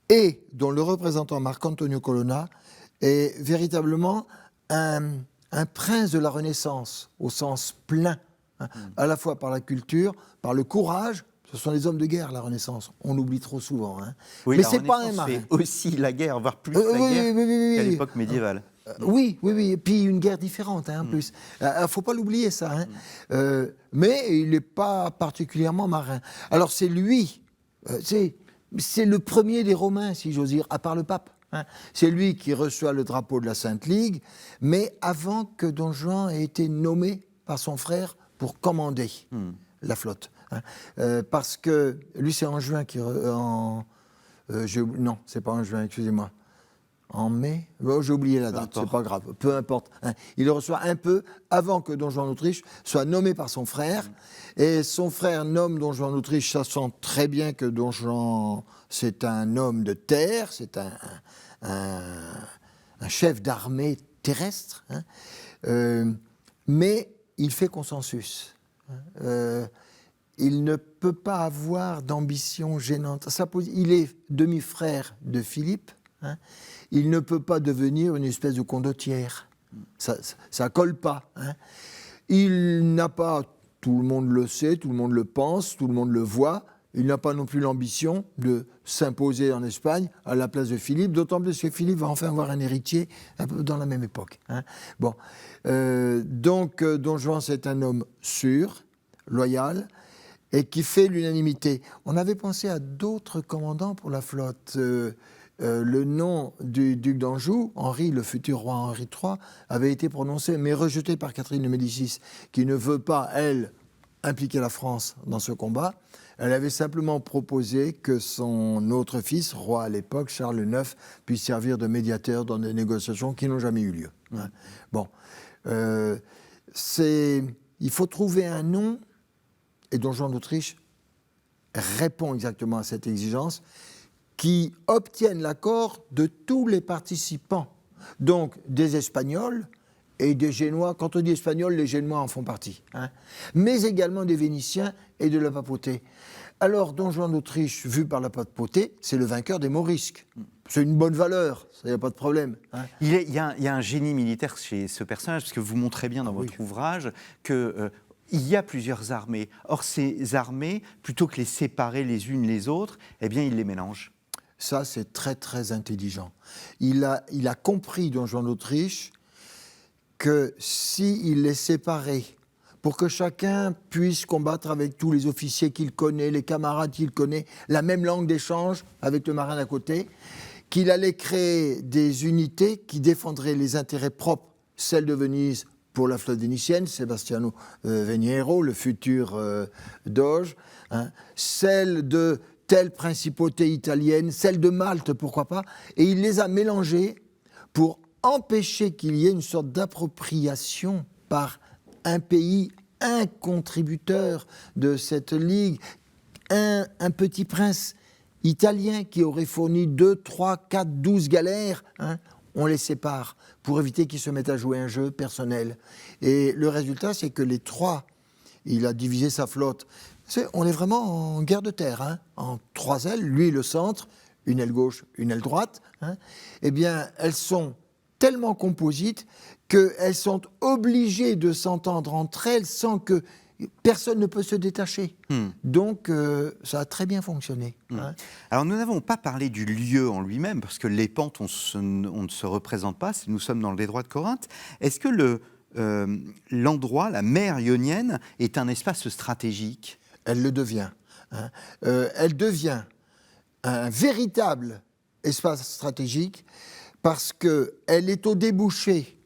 et dont le représentant Marcantonio Colonna est véritablement un prince de la Renaissance, au sens plein, à la fois par la culture, par le courage. Ce sont les hommes de guerre, la Renaissance. On l'oublie trop souvent. Oui, mais la c'est pas un marin. C'est aussi la guerre, voire plus la guerre qu'à l'époque médiévale. Oui, et puis une guerre différente, en plus. Il ne faut pas l'oublier, ça. Mais il n'est pas particulièrement marin. Alors c'est lui, c'est le premier des Romains, si j'ose dire, à part le pape. C'est lui qui reçoit le drapeau de la Sainte Ligue, mais avant que Don Juan ait été nommé par son frère pour commander la flotte. Parce que lui, c'est en juin non, c'est pas en juin, excusez-moi. En mai, j'ai oublié la date, c'est pas grave, peu importe. Il le reçoit un peu avant que Don Juan d'Autriche soit nommé par son frère. Et son frère nomme Don Juan d'Autriche, sachant très bien que Don Juan, c'est un homme de terre, c'est un chef d'armée terrestre. Mais il fait consensus. Il ne peut pas avoir d'ambition gênante. Il est demi-frère de Philippe. Il ne peut pas devenir une espèce de condottière. Ça colle pas. Il n'a pas, tout le monde le sait, tout le monde le pense, tout le monde le voit, il n'a pas non plus l'ambition de s'imposer en Espagne à la place de Philippe, d'autant plus que Philippe va enfin avoir un héritier un peu dans la même époque. Donc Don Juan, c'est un homme sûr, loyal, et qui fait l'unanimité. On avait pensé à d'autres commandants pour la flotte. Le nom du duc d'Anjou, Henri, le futur roi Henri III, avait été prononcé, mais rejeté par Catherine de Médicis, qui ne veut pas, elle, impliquer la France dans ce combat. Elle avait simplement proposé que son autre fils, roi à l'époque, Charles IX, puisse servir de médiateur dans des négociations qui n'ont jamais eu lieu. Il faut trouver un nom, et Don Juan d'Autriche répond exactement à cette exigence, qui obtiennent l'accord de tous les participants, donc des Espagnols et des Génois. Quand on dit Espagnols, les Génois en font partie, mais également des Vénitiens et de la papauté. Alors, Don Juan d'Autriche, vu par la papauté, c'est le vainqueur des Morisques. C'est une bonne valeur, ça n'y a pas de problème. Il y a un génie militaire chez ce personnage, parce que vous montrez bien dans votre ouvrage que... il y a plusieurs armées. Or, ces armées, plutôt que les séparer les unes les autres, eh bien, il les mélange. Ça, c'est très, très intelligent. Il a compris, Don Juan d'Autriche, que s'il les séparait, pour que chacun puisse combattre avec tous les officiers qu'il connaît, les camarades qu'il connaît, la même langue d'échange avec le marin d'à côté, qu'il allait créer des unités qui défendraient les intérêts propres, celle de Venise pour la flotte vénitienne, Sebastiano Veniero, le futur doge, celle de telle principauté italienne, celle de Malte, pourquoi pas, et il les a mélangées pour empêcher qu'il y ait une sorte d'appropriation par un pays, un contributeur de cette ligue, un petit prince italien qui aurait fourni 2, 3, 4, 12 galères, on les sépare pour éviter qu'ils se mettent à jouer un jeu personnel. Et le résultat, c'est que les 3, il a divisé sa flotte. On est vraiment en guerre de terre, en 3 ailes, lui le centre, une aile gauche, une aile droite. Eh bien, elles sont tellement composites qu'elles sont obligées de s'entendre entre elles sans que personne ne peut se détacher. Donc, ça a très bien fonctionné. Alors, nous n'avons pas parlé du lieu en lui-même, parce que les pentes, on ne se représente pas, nous sommes dans le détroit de Corinthe. Est-ce que l'endroit, la mer Ionienne, est un espace stratégique. Elle le devient. Hein. Elle devient un véritable espace stratégique parce qu'elle est au débouché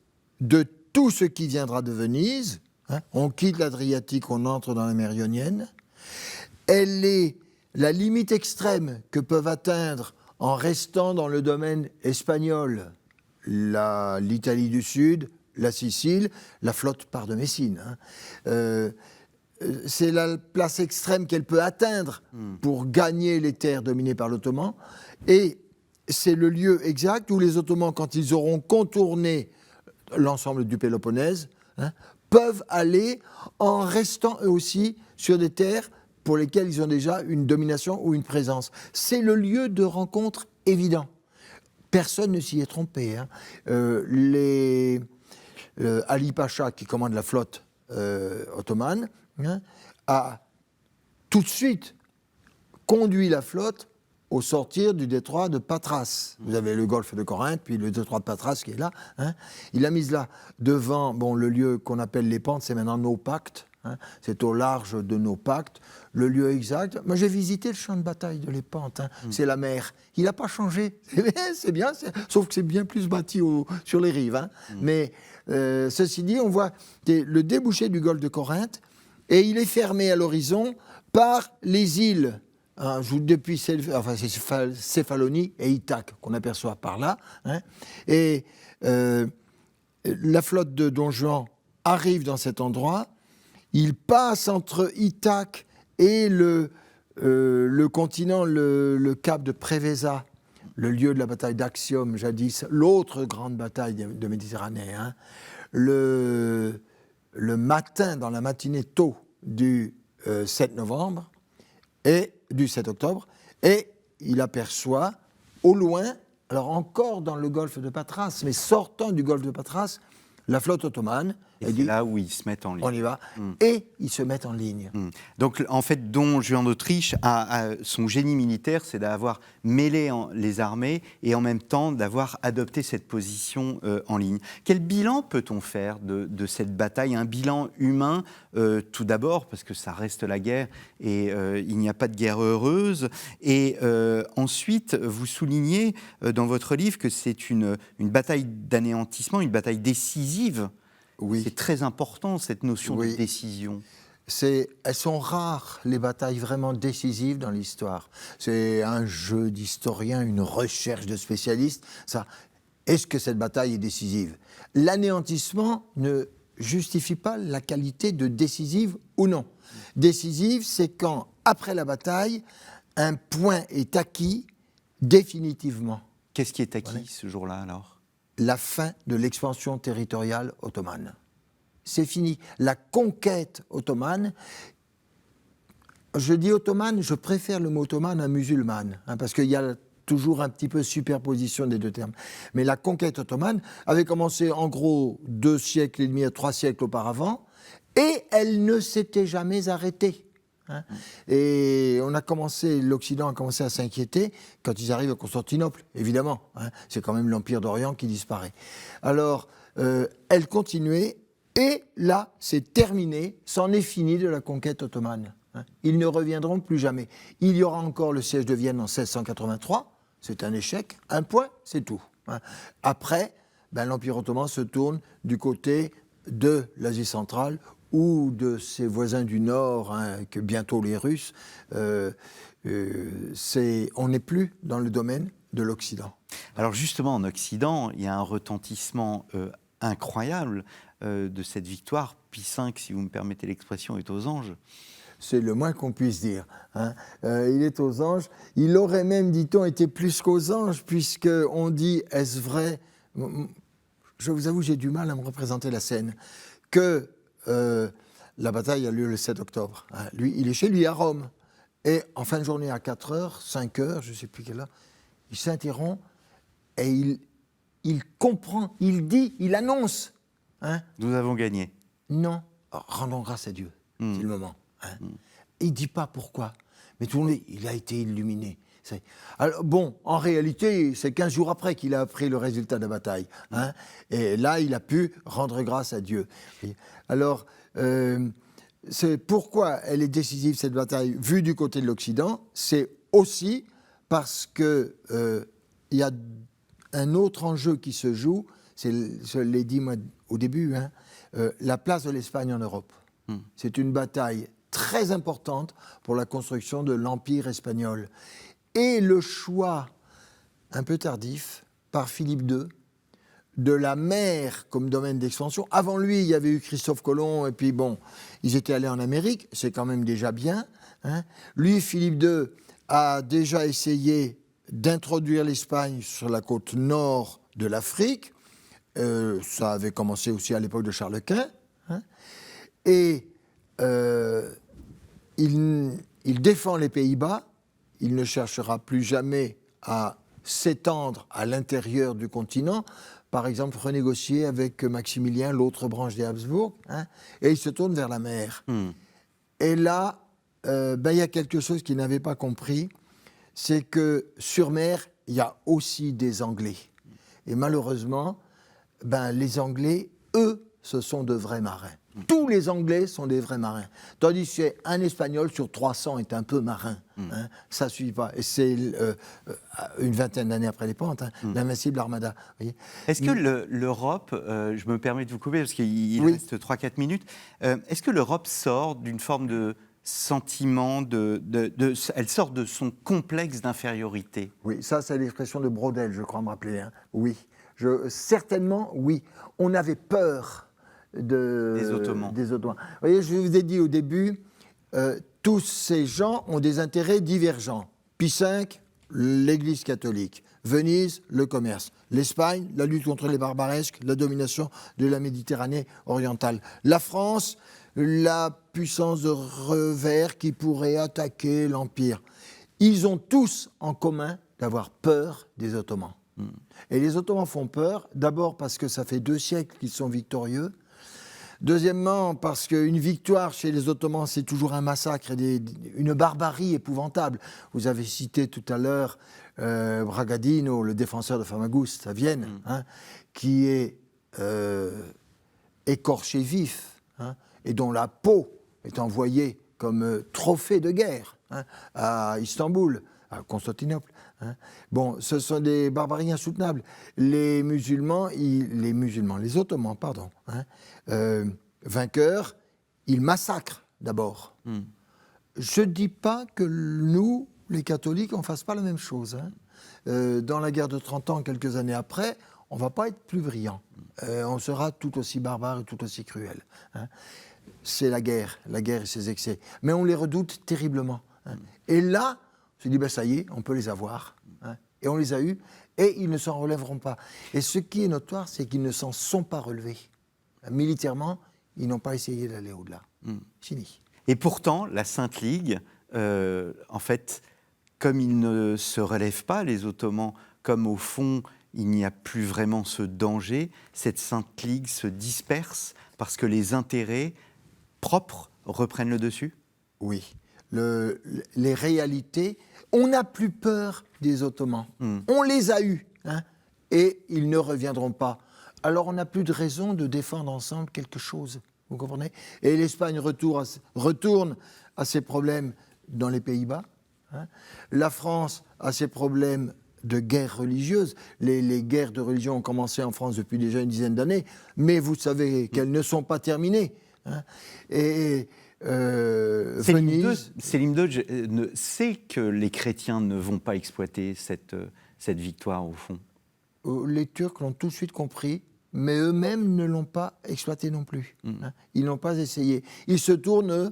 de tout ce qui viendra de Venise. Hein. On quitte l'Adriatique, on entre dans la mer Ionienne. Elle est la limite extrême que peuvent atteindre, en restant dans le domaine espagnol, l'Italie du Sud, la Sicile, la flotte part de Messine. Hein. C'est la place extrême qu'elle peut atteindre pour gagner les terres dominées par l'Ottoman. Et c'est le lieu exact où les Ottomans, quand ils auront contourné l'ensemble du Péloponnèse, hein, peuvent aller en restant eux aussi sur des terres pour lesquelles ils ont déjà une domination ou une présence. C'est le lieu de rencontre évident. Personne ne s'y est trompé. Hein. Ali Pacha, qui commande la flotte ottomane, hein, a tout de suite conduit la flotte au sortir du détroit de Patras. Vous avez le golfe de Corinthe, puis le détroit de Patras qui est là. Hein. Il l'a mise là, devant le lieu qu'on appelle les Pentes, c'est maintenant Naupacte. Hein. C'est au large de Naupacte. Le lieu exact, moi j'ai visité le champ de bataille de Lépante, hein. C'est la mer. Il n'a pas changé. C'est bien, sauf que c'est bien plus bâti sur les rives. Hein. Mais ceci dit, on voit le débouché du golfe de Corinthe, et il est fermé à l'horizon par les îles. Hein, depuis Céphalonie et Ithaque, qu'on aperçoit par là. Hein, et la flotte de Don Juan arrive dans cet endroit. Il passe entre Ithaque et le continent, le cap de Preveza, le lieu de la bataille d'Actium, jadis, l'autre grande bataille de Méditerranée. Hein. Le matin, dans la matinée tôt du 7 novembre, et du 7 octobre, et il aperçoit au loin, alors encore dans le golfe de Patras, mais sortant du golfe de Patras, la flotte ottomane. Et c'est là où ils se mettent en ligne. On y va. Et ils se mettent en ligne. Donc, en fait, Don Juan d'Autriche a son génie militaire, c'est d'avoir mêlé les armées et en même temps d'avoir adopté cette position en ligne. Quel bilan peut-on faire de cette bataille? Un bilan humain, tout d'abord, parce que ça reste la guerre et il n'y a pas de guerre heureuse. Et ensuite, vous soulignez dans votre livre que c'est une bataille d'anéantissement, une bataille décisive. Oui. C'est très important, cette notion de décision. Elles sont rares, les batailles vraiment décisives dans l'histoire. C'est un jeu d'historien, une recherche de spécialistes. Est-ce que cette bataille est décisive? L'anéantissement ne justifie pas la qualité de décisive ou non. Décisive, c'est quand, après la bataille, un point est acquis définitivement. Qu'est-ce qui est acquis ce jour-là, alors? La fin de l'expansion territoriale ottomane. C'est fini. La conquête ottomane, je dis ottomane, je préfère le mot ottomane à musulmane, hein, parce qu'il y a toujours un petit peu superposition des deux termes. Mais la conquête ottomane avait commencé en gros 2 siècles et demi à 3 siècles auparavant, et elle ne s'était jamais arrêtée. Hein. Et l'Occident a commencé à s'inquiéter quand ils arrivent à Constantinople, évidemment. Hein. C'est quand même l'Empire d'Orient qui disparaît. Alors, elle continuait, et là, c'est terminé, c'en est fini de la conquête ottomane. Hein. Ils ne reviendront plus jamais. Il y aura encore le siège de Vienne en 1683, c'est un échec, un point, c'est tout. Hein. Après, l'Empire ottoman se tourne du côté de l'Asie centrale, ou de ses voisins du Nord, hein, que bientôt les Russes, on n'est plus dans le domaine de l'Occident. Alors justement, en Occident, il y a un retentissement incroyable de cette victoire. Pie V, si vous me permettez l'expression, est aux anges. C'est le moins qu'on puisse dire. Hein. Il est aux anges. Il aurait même, dit-on, été plus qu'aux anges, puisqu'on dit, est-ce vrai? Je vous avoue, j'ai du mal à me représenter la scène. Que la bataille a lieu le 7 octobre. Hein. Lui, il est chez lui à Rome. Et en fin de journée, à 4h, 5h, je ne sais plus quelle heure, il s'interrompt et il comprend, il dit, il annonce. Hein. Nous avons gagné. Non, rendons grâce à Dieu, c'est le moment. Hein. Il ne dit pas pourquoi, mais tout le monde, il a été illuminé. Alors, bon, en réalité, c'est 15 jours après qu'il a appris le résultat de la bataille. Hein, et là, il a pu rendre grâce à Dieu. Alors, c'est pourquoi elle est décisive, cette bataille, vue du côté de l'Occident. C'est aussi parce qu'il y a un autre enjeu qui se joue, je l'ai dit moi au début, hein, la place de l'Espagne en Europe. C'est une bataille très importante pour la construction de l'Empire espagnol. Et le choix, un peu tardif, par Philippe II, de la mer comme domaine d'expansion. Avant lui, il y avait eu Christophe Colomb, et puis bon, ils étaient allés en Amérique, c'est quand même déjà bien. Hein. Lui, Philippe II, a déjà essayé d'introduire l'Espagne sur la côte nord de l'Afrique. Ça avait commencé aussi à l'époque de Charles Quint. Hein. Et il défend les Pays-Bas. Il ne cherchera plus jamais à s'étendre à l'intérieur du continent. Par exemple, renégocier avec Maximilien, l'autre branche des Habsbourg. Hein, et il se tourne vers la mer. Et là, il y a quelque chose qu'il n'avait pas compris. C'est que sur mer, il y a aussi des Anglais. Et malheureusement, les Anglais, eux, ce sont de vrais marins. Tous les Anglais sont des vrais marins. Tandis qu'un Espagnol sur 300 est un peu marin. Hein, ça ne suffit pas. Et c'est une vingtaine d'années après les pentes, hein, l'invincible Armada. Est-ce que l'Europe, je me permets de vous couper parce qu'il reste 3-4 minutes, est-ce que l'Europe sort d'une forme de sentiment, elle sort de son complexe d'infériorité? Oui, ça c'est l'expression de Braudel, je crois me rappeler. Hein. Oui, certainement, oui. On avait peur des Ottomans. Vous voyez, je vous ai dit au début, tous ces gens ont des intérêts divergents. Pie V, l'Église catholique. Venise, le commerce. L'Espagne, la lutte contre les barbaresques, la domination de la Méditerranée orientale. La France, la puissance de revers qui pourrait attaquer l'Empire. Ils ont tous en commun d'avoir peur des Ottomans. Et les Ottomans font peur, d'abord parce que ça fait 2 siècles qu'ils sont victorieux. Deuxièmement, parce qu'une victoire chez les Ottomans, c'est toujours un massacre et une barbarie épouvantable. Vous avez cité tout à l'heure Bragadino, le défenseur de Famagusta à Vienne, hein, qui est écorché vif, hein, et dont la peau est envoyée comme trophée de guerre, hein, à Istanbul, à Constantinople. Hein. Bon, ce sont des barbaries insoutenables. Les Ottomans, pardon, hein, vainqueurs, ils massacrent d'abord. Je ne dis pas que nous, les catholiques, on ne fasse pas la même chose. Hein. Dans la guerre de 30 ans, quelques années après, on ne va pas être plus brillant. On sera tout aussi barbare et tout aussi cruel. Hein. C'est la guerre et ses excès. Mais on les redoute terriblement. Hein. Et là, on se dit, ça y est, on peut les avoir. Hein. Et on les a eus, et ils ne s'en relèveront pas. Et ce qui est notoire, c'est qu'ils ne s'en sont pas relevés. Militairement, ils n'ont pas essayé d'aller au-delà. Fini. Et pourtant, la Sainte Ligue, en fait, comme ils ne se relèvent pas, les Ottomans, comme au fond, il n'y a plus vraiment ce danger, cette Sainte Ligue se disperse parce que les intérêts propres reprennent le dessus ? Oui. Les réalités, on n'a plus peur des Ottomans. On les a eus, hein, et ils ne reviendront pas. Alors on n'a plus de raison de défendre ensemble quelque chose, vous comprenez ? Et l'Espagne retourne à ses problèmes dans les Pays-Bas. Hein. La France a ses problèmes de guerre religieuse. Les guerres de religion ont commencé en France depuis déjà une dizaine d'années, mais vous savez qu'elles ne sont pas terminées. Hein. Et Selim II sait que les chrétiens ne vont pas exploiter cette victoire, au fond. Les Turcs l'ont tout de suite compris, mais eux-mêmes ne l'ont pas exploité non plus. Hein. Ils n'ont pas essayé. Ils se tournent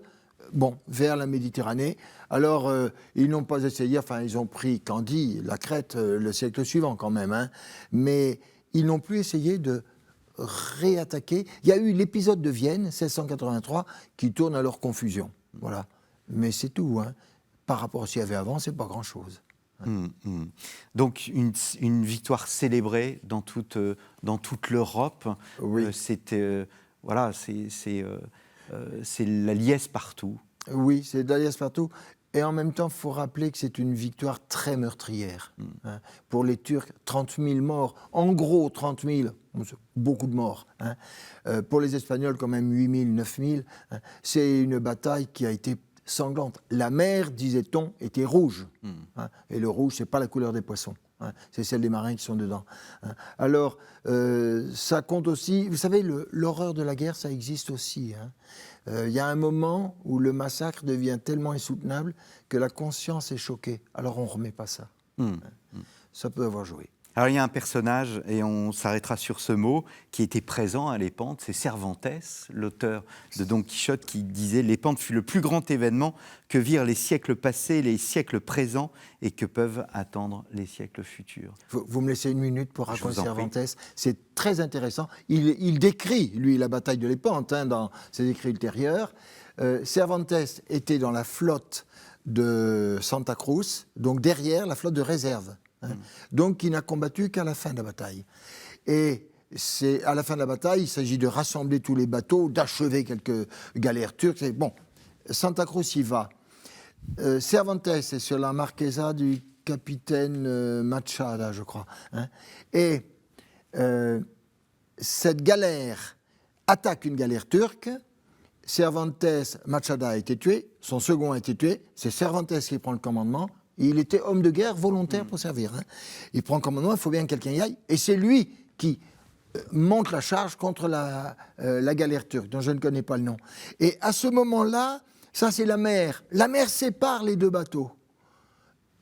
vers la Méditerranée. Alors, ils n'ont pas essayé, ils ont pris Candie, la Crète, le siècle suivant quand même, hein, mais ils n'ont plus essayé de réattaquer. Il y a eu l'épisode de Vienne, 1683, qui tourne à leur confusion. Voilà. Mais c'est tout. Hein. Par rapport à ce qu'il y avait avant, c'est pas grand-chose. Donc une victoire célébrée dans toute l'Europe. Oui. C'est la liesse partout. Oui, c'est la liesse partout. Et en même temps, il faut rappeler que c'est une victoire très meurtrière. Hein. Pour les Turcs, 30 000 morts. En gros, 30 000, beaucoup de morts. Hein. Pour les Espagnols, quand même 8 000, 9 000. Hein. C'est une bataille qui a été sanglante. La mer, disait-on, était rouge. Hein. Et le rouge, ce n'est pas la couleur des poissons. Hein. C'est celle des marins qui sont dedans. Hein. Alors, ça compte aussi... Vous savez, l'horreur de la guerre, ça existe aussi. Hein. Y a un moment où le massacre devient tellement insoutenable que la conscience est choquée. Alors on ne remet pas ça. Ça peut avoir joué. Alors il y a un personnage, et on s'arrêtera sur ce mot, qui était présent à Lépante, c'est Cervantes, l'auteur de Don Quichotte, qui disait « Lépante fut le plus grand événement que virent les siècles passés, les siècles présents, et que peuvent attendre les siècles futurs. » Vous me laissez une minute pour raconter Cervantes. C'est très intéressant. Il décrit, lui, la bataille de Lépante, hein, dans ses écrits ultérieurs. Cervantes était dans la flotte de Santa Cruz, donc derrière la flotte de réserve. Hein, donc qui n'a combattu qu'à la fin de la bataille. Et à la fin de la bataille, il s'agit de rassembler tous les bateaux, d'achever quelques galères turques. Bon, Santa Cruz y va. Cervantes est sur la marquesa du capitaine Machada, je crois. Hein, et cette galère attaque une galère turque. Cervantes, Machada a été tué, son second a été tué, c'est Cervantes qui prend le commandement. Il était homme de guerre volontaire pour servir. Hein. Il prend le commandement, il faut bien que quelqu'un y aille. Et c'est lui qui monte la charge contre la galère turque, dont je ne connais pas le nom. Et à ce moment-là, ça c'est la mer. La mer sépare les deux bateaux.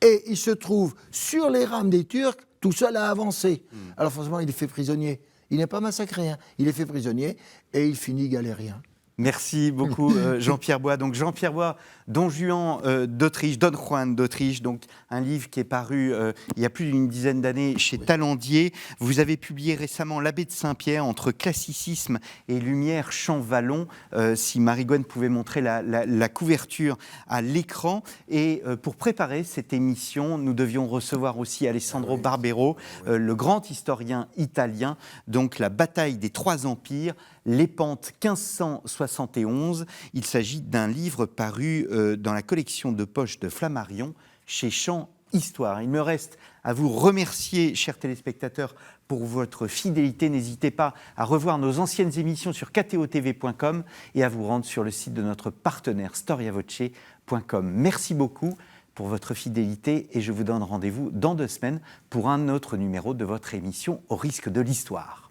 Et il se trouve sur les rames des Turcs, tout seul à avancer. Alors forcément, il est fait prisonnier. Il n'est pas massacré, hein. Il est fait prisonnier et il finit galérien. Merci beaucoup Jean-Pierre Bois. Donc Jean-Pierre Bois, Don Juan d'Autriche, Don Juan d'Autriche, donc un livre qui est paru il y a plus d'une dizaine d'années chez Talandier. Vous avez publié récemment L'Abbé de Saint-Pierre entre classicisme et lumière Champ-Vallon. Si Marie-Gwen pouvait montrer la couverture à l'écran. Et pour préparer cette émission, nous devions recevoir aussi Alessandro Barbero, le grand historien italien. Donc la bataille des trois empires. Lépante 1571, il s'agit d'un livre paru dans la collection de poche de Flammarion chez Champ Histoire. Il me reste à vous remercier, chers téléspectateurs, pour votre fidélité. N'hésitez pas à revoir nos anciennes émissions sur ktotv.com et à vous rendre sur le site de notre partenaire storiavoce.com. Merci beaucoup pour votre fidélité et je vous donne rendez-vous dans 2 semaines pour un autre numéro de votre émission Au risque de l'histoire.